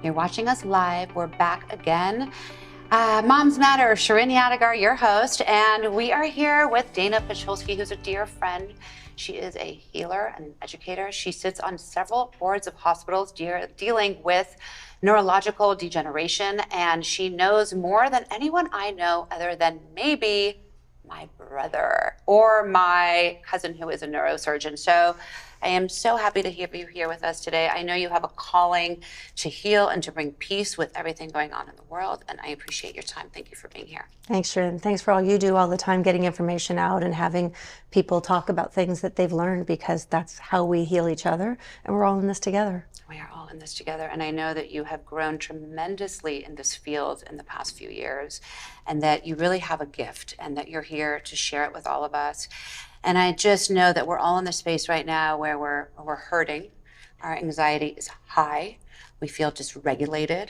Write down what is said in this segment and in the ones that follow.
You're watching us live. We're back again. Moms Matter, Shirin Yadigar, your host, and we are here with Dana Pachulski, who's a dear friend. She is a healer and an educator. She sits on several boards of hospitals dealing with neurological degeneration, and she knows more than anyone I know other than maybe my brother or my cousin who is a neurosurgeon. So I am so happy to have you here with us today. I know you have a calling to heal and to bring peace with everything going on in the world, and I appreciate your time. Thank you for being here. Thanks, Shirin. Thanks for all you do all the time, getting information out and having people talk about things that they've learned, because that's how we heal each other, and we're all in this together. We are all in this together, and I know that you have grown tremendously in this field in the past few years, and that you really have a gift, and that you're here to share it with all of us. And I just know that we're all in this space right now where we're hurting. Our anxiety is high. We feel dysregulated.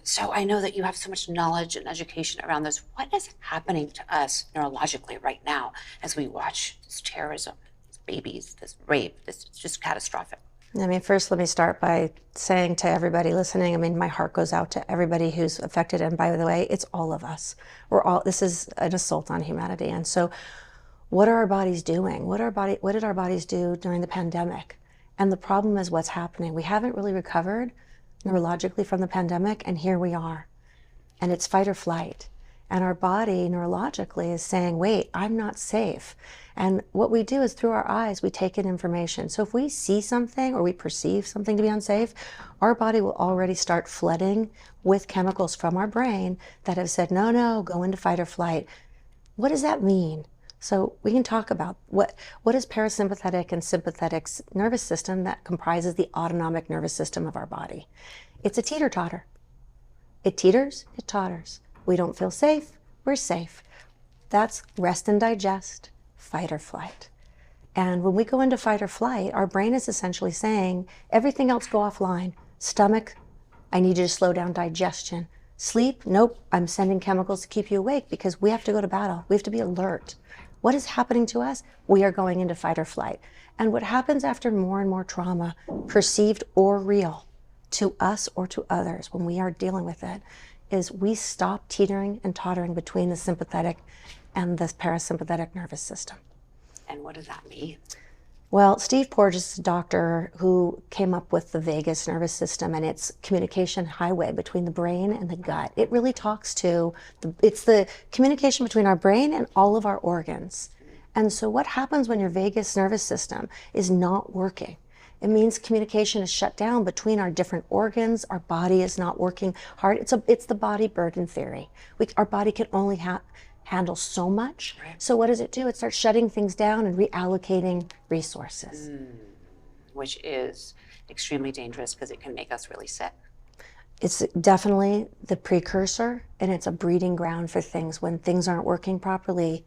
So I know that you have so much knowledge and education around this. What is happening to us neurologically right now as we watch this terrorism, these babies, this rape? This is just catastrophic. I mean, first, let me start by saying to everybody listening, I mean, my heart goes out to everybody who's affected. And by the way, it's all of us. This is an assault on humanity. And so what are our bodies doing? What did our bodies do during the pandemic? And the problem is what's happening. We haven't really recovered neurologically from the pandemic, and here we are. And it's fight or flight. And our body neurologically is saying, wait, I'm not safe. And what we do is through our eyes, we take in information. So if we see something or we perceive something to be unsafe, our body will already start flooding with chemicals from our brain that have said, no, go into fight or flight. What does that mean? So we can talk about what is parasympathetic and sympathetic nervous system that comprises the autonomic nervous system of our body. It's a teeter-totter. It teeters, it totters. We don't feel safe, we're safe. That's rest and digest, fight or flight. And when we go into fight or flight, our brain is essentially saying, everything else go offline. Stomach, I need you to slow down digestion. Sleep, nope, I'm sending chemicals to keep you awake because we have to go to battle. We have to be alert. What is happening to us? We are going into fight or flight. And what happens after more and more trauma, perceived or real, to us or to others when we are dealing with it, is we stop teetering and tottering between the sympathetic and the parasympathetic nervous system. And what does that mean? Well, Steve Porges is a doctor who came up with the vagus nervous system and its communication highway between the brain and the gut. It really talks to, it's the communication between our brain and all of our organs. And so what happens when your vagus nervous system is not working? It means communication is shut down between our different organs. Our body is not working hard. It's the body burden theory. Our body can only handle so much. Right. So what does it do? It starts shutting things down and reallocating resources. Which is extremely dangerous because it can make us really sick. It's definitely the precursor, and it's a breeding ground for things. When things aren't working properly,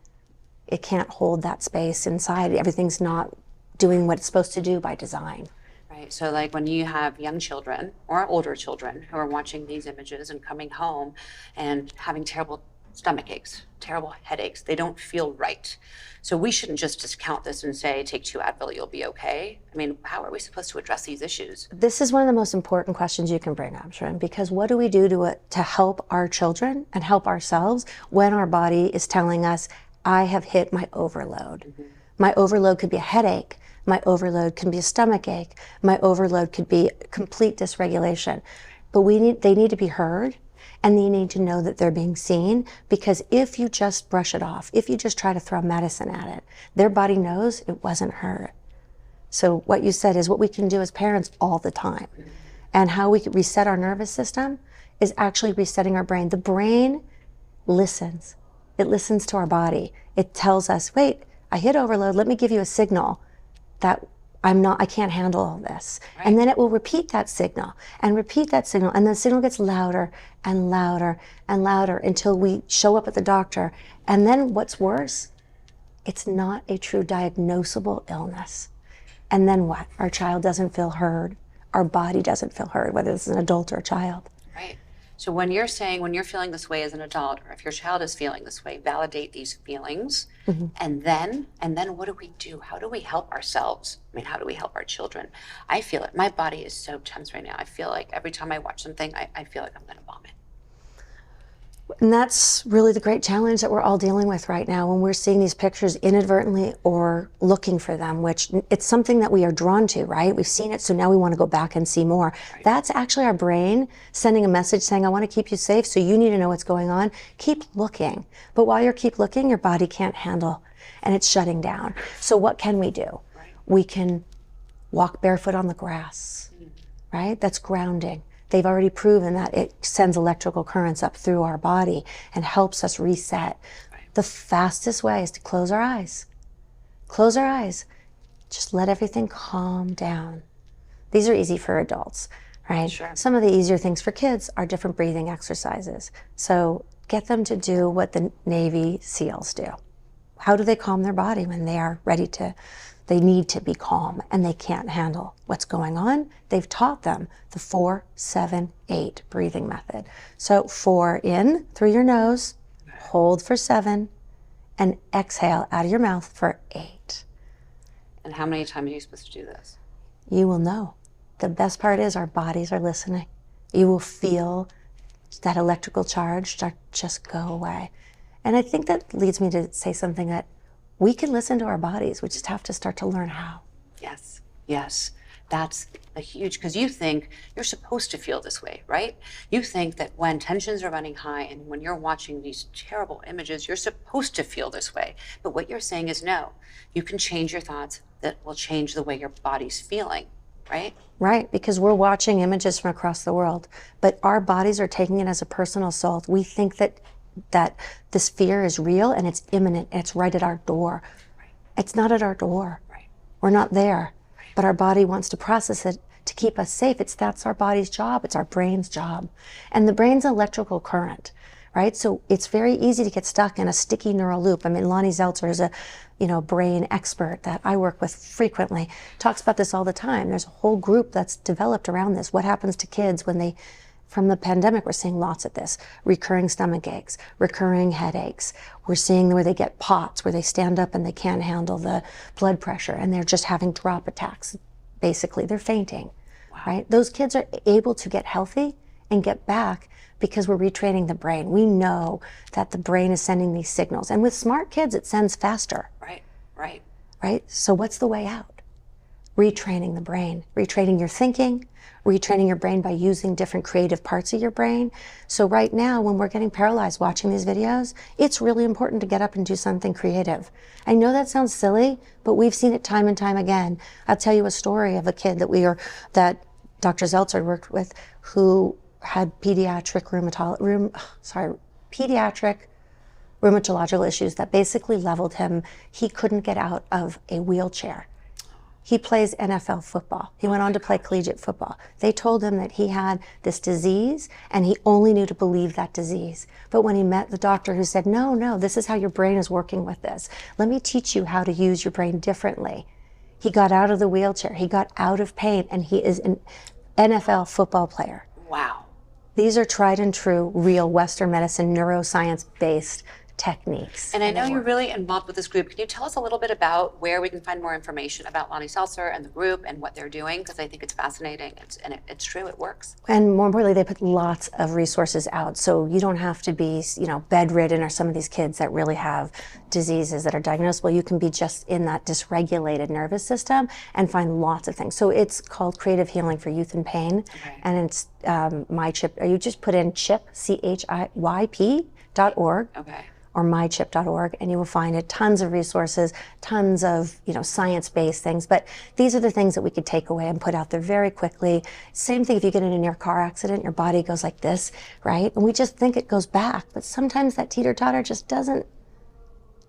it can't hold that space inside. Everything's not doing what it's supposed to do by design. Right, so like when you have young children or older children who are watching these images and coming home and having terrible stomach aches, terrible headaches, they don't feel right. So we shouldn't just discount this and say, take 2 Advil, you'll be okay. I mean, how are we supposed to address these issues? This is one of the most important questions you can bring up, Shirin, because what do we do to help our children and help ourselves when our body is telling us, I have hit my overload. My overload could be a headache. My overload can be a stomach ache. My overload could be complete dysregulation. But they need to be heard, and they need to know that they're being seen, because if you just brush it off, if you just try to throw medicine at it, their body knows it wasn't her. So what you said is what we can do as parents all the time. And how we can reset our nervous system is actually resetting our brain. The brain listens. It listens to our body. It tells us, wait, I hit overload, let me give you a signal that I can't handle all this. Right. And then it will repeat that signal and repeat that signal. And the signal gets louder and louder and louder until we show up at the doctor. And then what's worse, it's not a true diagnosable illness. And then what? Our child doesn't feel heard. Our body doesn't feel heard, whether it's an adult or a child. Right. So when you're saying, when you're feeling this way as an adult, or if your child is feeling this way, validate these feelings. And then what do we do? How do we help ourselves? I mean, how do we help our children? I feel it. My body is so tense right now. I feel like every time I watch something, I feel like I'm going to vomit. And that's really the great challenge that we're all dealing with right now when we're seeing these pictures inadvertently or looking for them, which it's something that we are drawn to, right? We've seen it, so now we want to go back and see more. Right. That's actually our brain sending a message saying, I want to keep you safe, so you need to know what's going on. Keep looking. But while you keep looking, your body can't handle, and it's shutting down. So what can we do? Right. We can walk barefoot on the grass, right? That's grounding. They've already proven that it sends electrical currents up through our body and helps us reset. Right. The fastest way is to close our eyes. Close our eyes. Just let everything calm down. These are easy for adults, right? Sure. Some of the easier things for kids are different breathing exercises. So get them to do what the Navy SEALs do. How do they calm their body when they are ready to, they need to be calm and they can't handle what's going on? They've taught them the 4-7-8 breathing method. So 4 in through your nose, hold for 7, and exhale out of your mouth for 8. And how many times are you supposed to do this? You will know. The best part is our bodies are listening. You will feel that electrical charge start just go away. And I think that leads me to say something that we can listen to our bodies. We just have to start to learn how. Yes, yes. That's a huge, because you think you're supposed to feel this way, right? You think that when tensions are running high and when you're watching these terrible images, you're supposed to feel this way. But what you're saying is no. You can change your thoughts that will change the way your body's feeling, right? Right, because we're watching images from across the world, but our bodies are taking it as a personal assault. We think that this fear is real and it's imminent and it's right at our door. Right. It's not at our door. Right. We're not there, right. But our body wants to process it to keep us safe. That's our body's job. It's our brain's job. And the brain's electrical current, right? So it's very easy to get stuck in a sticky neural loop. I mean, Lonnie Zeltzer is a brain expert that I work with frequently, talks about this all the time. There's a whole group that's developed around this. What happens to kids when they, from the pandemic, we're seeing lots of this. Recurring stomach aches, recurring headaches. We're seeing where they get POTS, where they stand up and they can't handle the blood pressure and they're just having drop attacks. Basically, they're fainting, wow. Right? Those kids are able to get healthy and get back because we're retraining the brain. We know that the brain is sending these signals. And with smart kids, it sends faster. Right, right. Right? So what's the way out? Retraining the brain, retraining your thinking, retraining your brain by using different creative parts of your brain. So right now, when we're getting paralyzed watching these videos, it's really important to get up and do something creative. I know that sounds silly, but we've seen it time and time again. I'll tell you a story of a kid that Dr. Zeltzer worked with who had pediatric rheumatological issues that basically leveled him. He couldn't get out of a wheelchair. He plays NFL football. He went on to play collegiate football. They told him that he had this disease and he only knew to believe that disease. But when he met the doctor who said, no, this is how your brain is working with this. Let me teach you how to use your brain differently. He got out of the wheelchair. He got out of pain and he is an NFL football player. Wow. These are tried and true, real Western medicine, neuroscience-based techniques. And I know you're really involved with this group. Can you tell us a little bit about where we can find more information about Lonnie Zeltzer and the group and what they're doing? Because I think it's fascinating. It's true, it works. And more importantly, they put lots of resources out. So you don't have to be, bedridden or some of these kids that really have diseases that are diagnosable. You can be just in that dysregulated nervous system and find lots of things. So it's called Creative Healing for Youth in Pain. Okay. And it's MyChip, or you just put in CHIP, CHIYP.org. Okay. Or mychip.org, and you will find it. Tons of resources, tons of science-based things. But these are the things that we could take away and put out there very quickly. Same thing if you get in a near car accident, your body goes like this, right? And we just think it goes back, but sometimes that teeter-totter just doesn't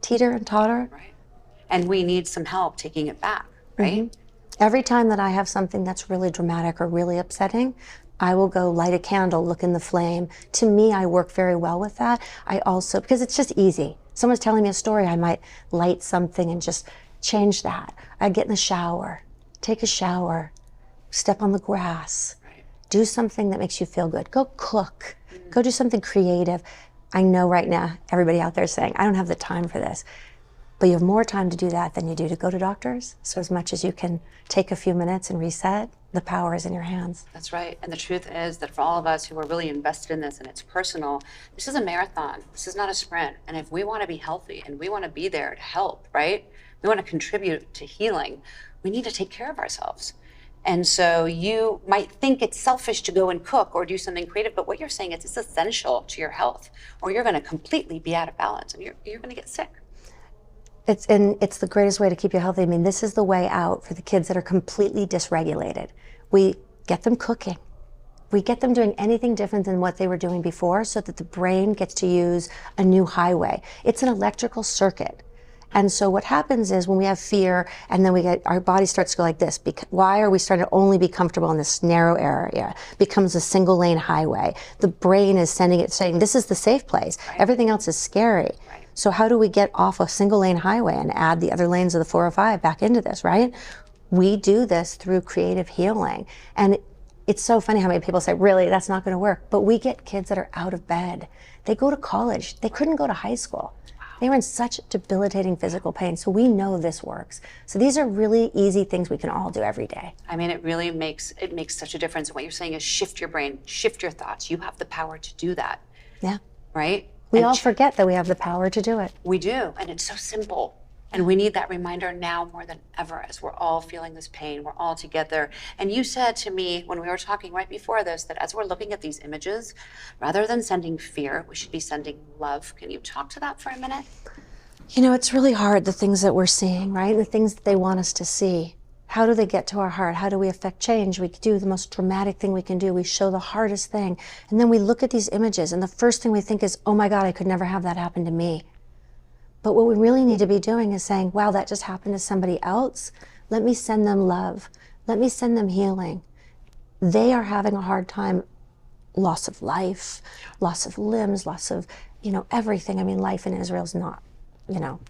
teeter and totter. Right. And we need some help taking it back, right? Mm-hmm. Every time that I have something that's really dramatic or really upsetting, I will go light a candle, look in the flame. To me, I work very well with that. I also, because it's just easy. Someone's telling me a story, I might light something and just change that. I get in the shower, take a shower, step on the grass, right. Do something that makes you feel good. Go cook. Go do something creative. I know right now, everybody out there is saying, I don't have the time for this. But you have more time to do that than you do to go to doctors. So as much as you can take a few minutes and reset, the power is in your hands. That's right. And the truth is that for all of us who are really invested in this and it's personal, this is a marathon. This is not a sprint. And if we want to be healthy and we want to be there to help, right? We want to contribute to healing, we need to take care of ourselves. And so you might think it's selfish to go and cook or do something creative, but what you're saying is it's essential to your health, or you're going to completely be out of balance and you're going to get sick. It's the greatest way to keep you healthy. I mean, this is the way out for the kids that are completely dysregulated. We get them cooking. We get them doing anything different than what they were doing before so that the brain gets to use a new highway. It's an electrical circuit. And so what happens is when we have fear and then our body starts to go like this, why are we starting to only be comfortable in this narrow area? It becomes a single lane highway. The brain is saying, this is the safe place. Right. Everything else is scary. Right. So how do we get off a single lane highway and add the other lanes of the 405 back into this, right? We do this through creative healing. And it's so funny how many people say, really, that's not going to work. But we get kids that are out of bed. They go to college. They couldn't go to high school. They were in such debilitating physical pain. So we know this works. So these are really easy things we can all do every day. I mean, it really makes such a difference. And what you're saying is shift your brain, shift your thoughts. You have the power to do that. Yeah. Right? We all forget that we have the power to do it. We do, and it's so simple. And we need that reminder now more than ever as we're all feeling this pain, we're all together. And you said to me when we were talking right before this, that as we're looking at these images, rather than sending fear, we should be sending love. Can you talk to that for a minute? You know, it's really hard, the things that we're seeing, right? The things that they want us to see. How do they get to our heart? How do we affect change? We do the most dramatic thing we can do. We show the hardest thing. And then we look at these images and the first thing we think is, oh my God, I could never have that happen to me. But what we really need to be doing is saying, wow, that just happened to somebody else. Let me send them love. Let me send them healing. They are having a hard time, loss of life, loss of limbs, loss of, everything. I mean, life in Israel is not,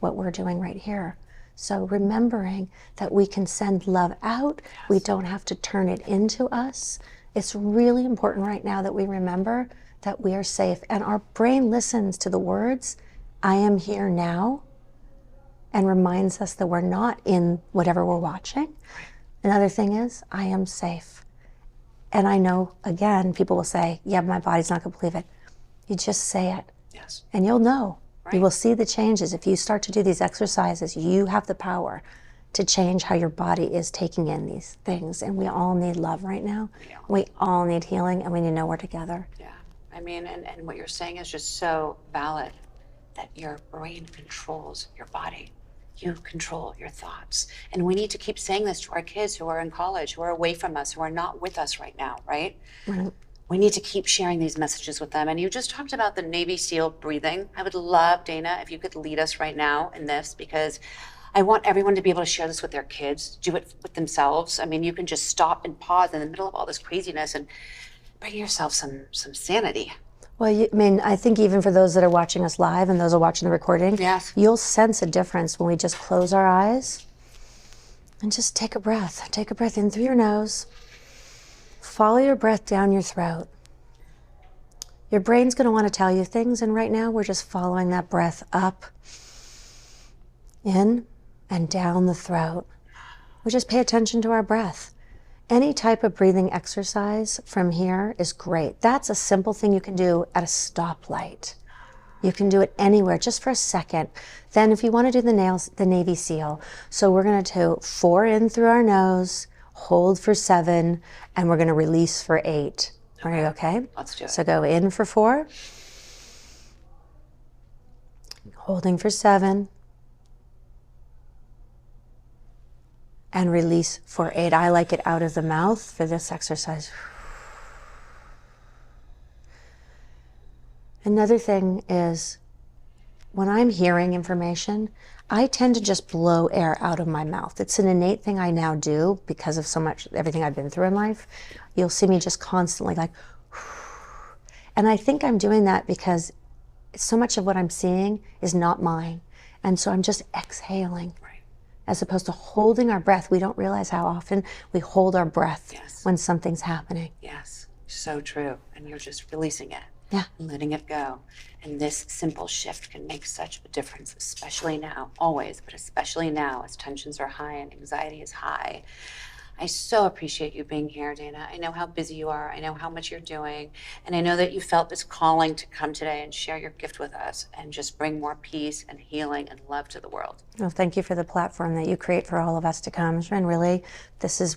what we're doing right here. So remembering that we can send love out, we don't have to turn it into us. It's really important right now that we remember that we are safe. And our brain listens to the words, I am here now, and reminds us that we're not in whatever we're watching. Another thing is, I am safe. And I know, again, people will say, yeah, my body's not going to believe it. You just say it. Yes. And you'll know. Right. You will see the changes. If you start to do these exercises, you have the power to change how your body is taking in these things. And we all need love right now. Yeah. We all need healing, and we need to know we're together. Yeah. I mean, and what you're saying is just so valid, that your brain controls your body. You control your thoughts. And we need to keep saying this to our kids who are in college, who are away from us, who are not with us right now, right? Right. We need to keep sharing these messages with them. And you just talked about the Navy SEAL breathing. I would love, Dana, if you could lead us right now in this, because I want everyone to be able to share this with their kids, do it with themselves. I mean, you can just stop and pause in the middle of all this craziness and bring yourself some sanity. Well, I think even for those that are watching us live and those who are watching the recording, yes, you'll sense a difference when we just close our eyes and just take a breath. Take a breath in through your nose. Follow your breath down your throat. Your brain's going to want to tell you things, and right now we're just following that breath up, in, and down the throat. We just pay attention to our breath. Any type of breathing exercise from here is great. That's a simple thing you can do at a stoplight. You can do it anywhere, just for a second. Then if you want to do the Navy SEAL, so we're going to do 4 in through our nose, hold for 7, and we're going to release for 8. Are you okay? Let's do it. So go in for 4, holding for 7, and release for 8. I like it out of the mouth for this exercise. Another thing is, when I'm hearing information, I tend to just blow air out of my mouth. It's an innate thing I now do because of everything I've been through in life. You'll see me just constantly like, and I think I'm doing that because so much of what I'm seeing is not mine. And so I'm just exhaling. As opposed to holding our breath. We don't realize how often we hold our breath yes, when something's happening. Yes, so true. And you're just releasing it. Yeah. and letting it go. And this simple shift can make such a difference, especially now, always, but especially now as tensions are high and anxiety is high. I so appreciate you being here, Dana. I know how busy you are. I know how much you're doing. And I know that you felt this calling to come today and share your gift with us and just bring more peace and healing and love to the world. Well, thank you for the platform that you create for all of us to come. And really,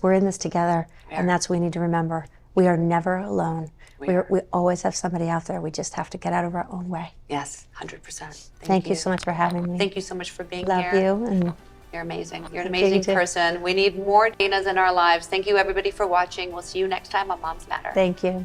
we're in this together. And that's what we need to remember. We are never alone. We always have somebody out there. We just have to get out of our own way. Yes, 100%. Thank you so much for having me. Thank you so much for being Love here. you. And you're amazing. You're an amazing person. We need more Danas in our lives. Thank you, everybody, for watching. We'll see you next time on Moms Matter. Thank you.